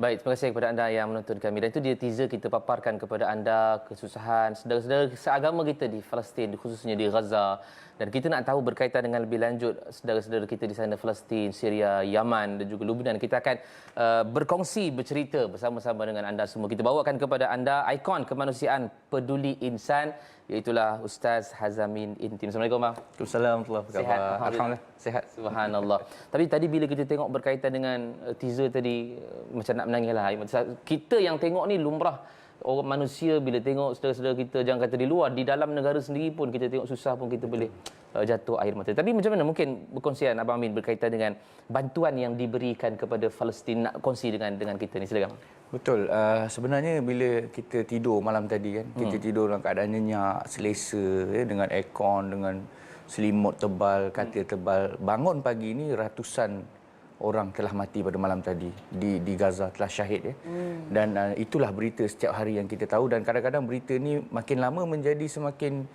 Baik, terima kasih kepada anda yang menonton kami. Dan itu dia teaser kita paparkan kepada anda kesusahan saudara-saudara seagama kita di Palestin, khususnya di Gaza. Dan kita nak tahu berkaitan dengan lebih lanjut saudara-saudara kita di sana, Palestin, Syria, Yaman dan juga Lebanon. Kita akan berkongsi, bercerita bersama-sama dengan anda semua. Kita bawakan kepada anda ikon kemanusiaan peduli insan, iaitulah Ustaz Hazamin Intim. Assalamualaikum, Bang. Waalaikumsalam warahmatullahi wabarakatuh. Alhamdulillah, sihat. Subhanallah. Tapi tadi bila kita tengok berkaitan dengan teaser tadi, macam nak menangis lah. Kita yang tengok ni lumrah. Orang manusia bila tengok saudara-saudara kita, jangan kata di luar, di dalam negara sendiri pun kita tengok susah pun kita boleh jatuh air mata. Tapi macam mana mungkin berkongsian Abang Amin berkaitan dengan bantuan yang diberikan kepada Palestin, nak kongsi dengan kita ni, silakan. Betul. Sebenarnya bila kita tidur malam tadi kan, kita tidur dalam keadaan nyenyak, selesa, dengan aircon, dengan selimut tebal, katil tebal. Bangun pagi ni ratusan orang telah mati pada malam tadi di Gaza, telah syahid ya. Dan itulah berita setiap hari yang kita tahu, dan kadang-kadang berita ni makin lama menjadi semakin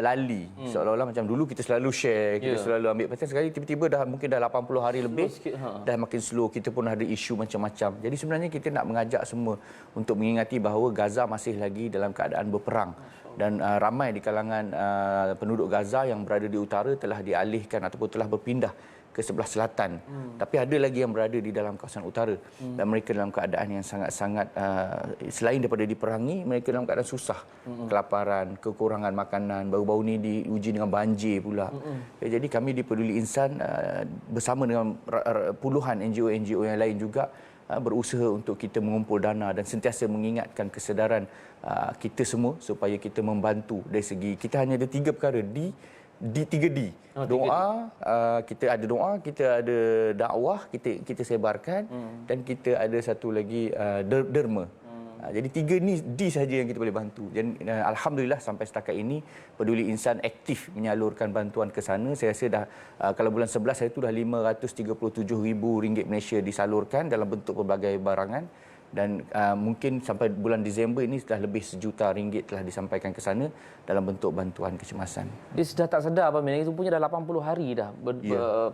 lali. Seolah-olah macam dulu kita selalu share, kita selalu ambil perhatian, sekali tiba-tiba dah mungkin dah 80 hari lebih dah makin slow, kita pun ada isu macam-macam. Jadi sebenarnya kita nak mengajak semua untuk mengingati bahawa Gaza masih lagi dalam keadaan berperang, dan ramai di kalangan penduduk Gaza yang berada di utara telah dialihkan ataupun telah berpindah ke sebelah selatan. Tapi ada lagi yang berada di dalam kawasan utara, dan mereka dalam keadaan yang sangat-sangat selain daripada diperangi, mereka dalam keadaan susah, kelaparan, kekurangan makanan, baru-baru ni diuji dengan banjir pula. Jadi kami di Peduli Insan bersama dengan puluhan NGO-NGO yang lain juga berusaha untuk kita mengumpul dana dan sentiasa mengingatkan kesedaran kita semua supaya kita membantu dari segi, kita hanya ada 3 perkara di 3D. Doa, kita ada doa, kita ada dakwah, kita sebarkan, dan kita ada satu lagi derma. Jadi 3 ni D saja yang kita boleh bantu. Dan alhamdulillah sampai setakat ini Peduli Insan aktif menyalurkan bantuan ke sana. Saya rasa dah kalau bulan 11 hari itu dah RM537,000 Malaysia disalurkan dalam bentuk pelbagai barangan. Dan mungkin sampai bulan Disember ini sudah lebih RM1 juta telah disampaikan ke sana dalam bentuk bantuan kecemasan. Dia sudah tak sedar apa Min, itu punya dah 80 hari dah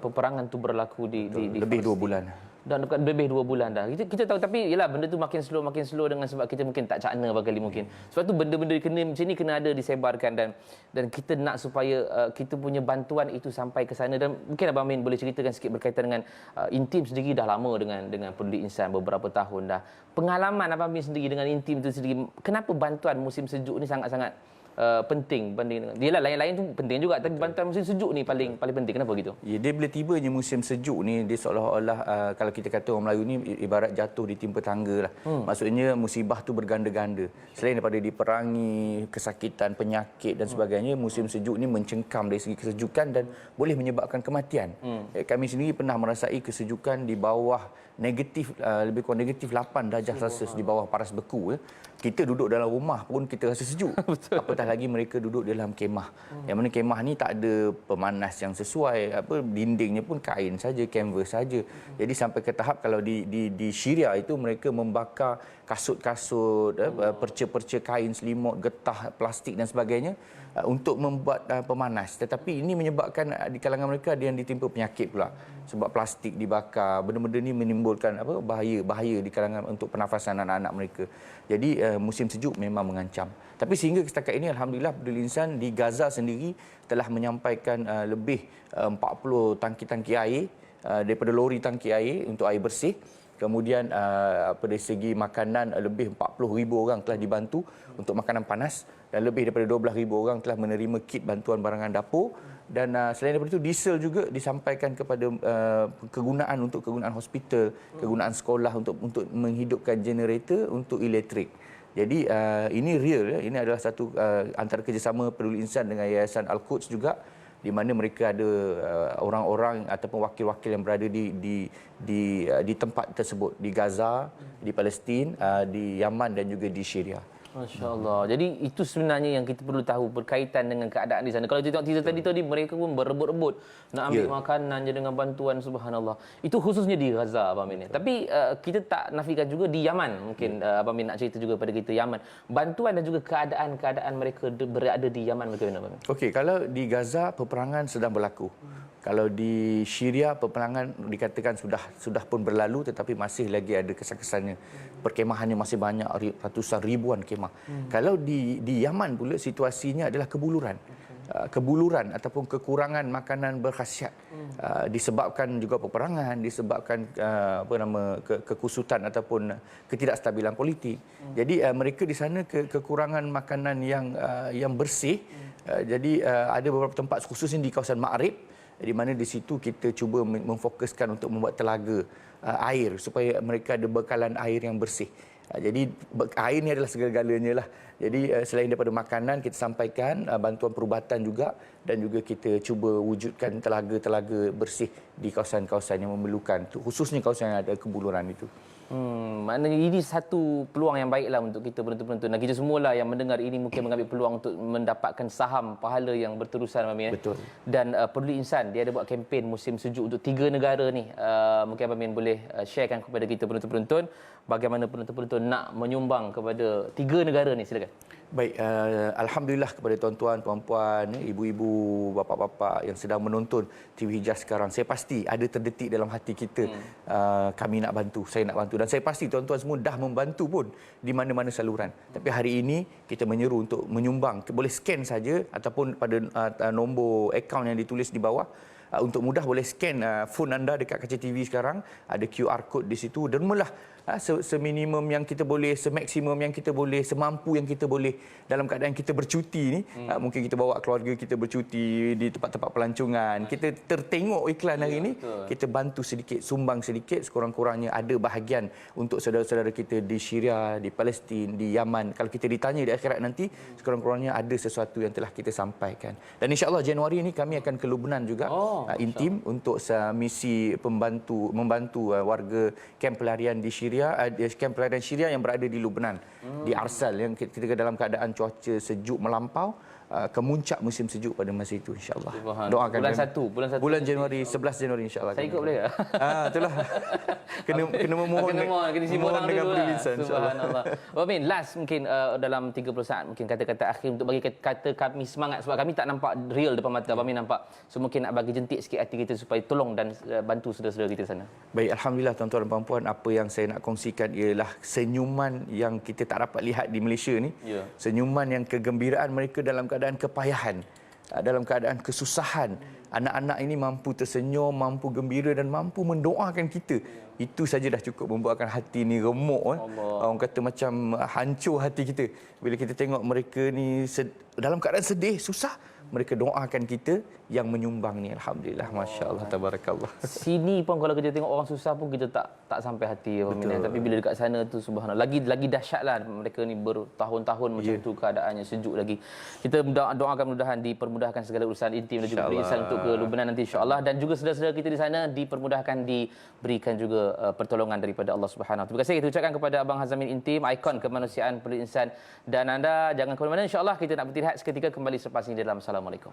peperangan tu berlaku di lebih 2 bulan. Dan lebih 2 bulan dah. Kita tahu, tapi yalah benda tu makin slow dengan sebab kita mungkin tak cakna barangkali mungkin. Sebab tu benda-benda kena macam ni kena ada disebarkan, dan kita nak supaya kita punya bantuan itu sampai ke sana. Dan mungkin Abang Amin boleh ceritakan sikit berkaitan dengan Intim sendiri dah lama dengan Peduli Insan, beberapa tahun dah. Pengalaman Abang Amin sendiri dengan Intim itu sendiri, kenapa bantuan musim sejuk ni sangat-sangat penting banding dengan yalah lain-lain tu penting juga, tapi bantuan musim sejuk ni paling penting. Kenapa gitu? Ya, dia bila tibanya musim sejuk ni, dia seolah-olah kalau kita kata orang Melayu ni ibarat jatuh ditimpa tangga lah. Maksudnya musibah tu berganda-ganda. Selain daripada diperangi, kesakitan, penyakit dan sebagainya, musim sejuk ni mencengkam dari segi kesejukan dan boleh menyebabkan kematian. Kami sendiri pernah merasai kesejukan di bawah negatif, lebih kurang negatif 8 darjah Celsius, di bawah paras beku. Kita duduk dalam rumah pun kita rasa sejuk. Apatah lagi mereka duduk dalam kemah. Yang mana kemah ni tak ada pemanas yang sesuai, dindingnya pun kain saja, kanvas saja. Jadi sampai ke tahap kalau di Syria itu mereka membakar kasut-kasut, perca-perca kain, selimut, getah plastik dan sebagainya untuk membuat pemanas. Tetapi ini menyebabkan di kalangan mereka ada yang ditimpa penyakit pula. Sebab plastik dibakar, benda-benda ini menimbulkan bahaya di kalangan untuk pernafasan anak-anak mereka. Jadi musim sejuk memang mengancam. Tapi sehingga setakat ini alhamdulillah Peduli Insan di Gaza sendiri telah menyampaikan lebih 40 tangki-tangki air, daripada lori tangki air untuk air bersih. Kemudian dari segi makanan lebih 40,000 orang telah dibantu untuk makanan panas, dan lebih daripada 12,000 orang telah menerima kit bantuan barangan dapur. Dan selain daripada itu, diesel juga disampaikan kepada kegunaan hospital, kegunaan sekolah untuk menghidupkan generator untuk elektrik. Jadi ini real, ini adalah satu antara kerjasama Peduli Insan dengan Yayasan Al-Quds juga, di mana mereka ada orang-orang ataupun wakil-wakil yang berada di tempat tersebut, di Gaza, di Palestin, di Yaman dan juga di Syria. Masya Allah. Jadi itu sebenarnya yang kita perlu tahu berkaitan dengan keadaan di sana. Kalau kita tengok teaser tadi mereka pun berebut-rebut nak ambil makanan je dengan bantuan, subhanallah. Itu khususnya di Gaza, Abang Amin. Tapi kita tak nafikan juga di Yaman. Mungkin Abang Amin nak cerita juga pada kita Yaman. Bantuan dan juga keadaan mereka berada di Yaman bagaimana, Abang Amin? Okey, kalau di Gaza peperangan sedang berlaku. Kalau di Syria peperangan dikatakan sudah pun berlalu, tetapi masih lagi ada kesan-kesannya. Perkemahannya masih banyak, ratusan ribuan kemah. Kalau di Yaman pula situasinya adalah kebuluran ataupun kekurangan makanan berkhasiat, disebabkan juga peperangan, disebabkan kekusutan ataupun ketidakstabilan politik. Jadi mereka di sana kekurangan makanan yang bersih. Jadi ada beberapa tempat khususnya di kawasan Ma'rib, di mana di situ kita cuba memfokuskan untuk membuat telaga air supaya mereka ada bekalan air yang bersih. Jadi air ni adalah segala-galanya lah. Jadi selain daripada makanan, kita sampaikan bantuan perubatan juga, dan juga kita cuba wujudkan telaga-telaga bersih di kawasan-kawasan yang memerlukan, khususnya kawasan yang ada kebuluran itu. Maknanya ini satu peluang yang baiklah untuk kita penonton-penonton. Dan kita semualah yang mendengar ini mungkin mengambil peluang untuk mendapatkan saham pahala yang berterusan, Amin. Betul. Dan Peduli Insan, dia ada buat kempen musim sejuk untuk 3 negara ni. Mungkin Amin boleh sharekan kepada kita penonton-penonton bagaimana penonton-penonton nak menyumbang kepada 3 negara ni. Silakan. Baik, alhamdulillah kepada tuan-tuan, puan-puan, ibu-ibu, bapa-bapa yang sedang menonton TV Hijrah sekarang. Saya pasti ada terdetik dalam hati kita, kami nak bantu, saya nak bantu, dan saya pasti tuan-tuan semua dah membantu pun di mana-mana saluran. Tapi hari ini kita menyeru untuk menyumbang. Boleh scan saja ataupun pada nombor akaun yang ditulis di bawah. Untuk mudah boleh scan phone anda dekat kaca TV sekarang, ada QR code di situ, dan mulalah seminimum yang kita boleh, semaksimum yang kita boleh, semampu yang kita boleh dalam keadaan kita bercuti ni. Mungkin kita bawa keluarga kita bercuti di tempat-tempat pelancongan, kita tertengok iklan hari ini, kita bantu sedikit, sumbang sedikit, sekurang-kurangnya ada bahagian untuk saudara-saudara kita di Syria, di Palestin, di Yaman. Kalau kita ditanya di akhirat nanti, sekurang-kurangnya ada sesuatu yang telah kita sampaikan. Dan insya-Allah Januari ini kami akan ke Lubnan juga, intim untuk misi membantu warga kamp pelarian di Syria, kamp pelarian Syria yang berada di Lubnan, di Arsal, yang kita dalam keadaan cuaca sejuk melampau, kemuncak musim sejuk pada masa itu, insya-Allah. Doakan bulan Januari, 11 Januari insya-Allah. Saya ikut boleh tak? Itulah. Kena memohon kena isi borang dengan dulu lah. insya-Allah. Amin. Last mungkin dalam 30 saat mungkin kata-kata akhir untuk bagi kata kami semangat, sebab kami tak nampak real depan mata. Amin nampak. So mungkin nak bagi jentik sikit hati kita supaya tolong dan bantu saudara-saudara kita sana. Baik, alhamdulillah tuan-tuan dan puan-puan, apa yang saya nak kongsikan ialah senyuman yang kita tak dapat lihat di Malaysia ni. Senyuman yang kegembiraan mereka dalam keadaan kepayahan, dalam keadaan kesusahan. Anak-anak ini mampu tersenyum, mampu gembira dan mampu mendoakan kita. Itu saja dah cukup membuatkan hati ni remuk. Orang kata macam hancur hati kita bila kita tengok mereka ni dalam keadaan sedih, susah, mereka doakan kita yang menyumbang ni. Alhamdulillah, masya-Allah, tabarakallah. Sini pun kalau kita tengok orang susah pun kita tak sampai hati, tapi bila dekat sana tu subhanallah, lagi dahsyatlah. Mereka ni bertahun-tahun macam tu keadaannya, sejuk lagi. Kita doakan mudah-mudahan dipermudahkan segala urusan intim dan juga perinsaan untuk ke Lubnan nanti insya-Allah, dan juga saudara-saudara kita di sana dipermudahkan, diberikan juga pertolongan daripada Allah Subhanahu. Terima kasih kita ucapkan kepada Abang Hazamin Intim, ikon kemanusiaan, Peduli Insan, dan anda jangan ke mana-mana, insya-Allah kita nak beristirahat seketika, kembali selepas ini dalam Assalamualaikum.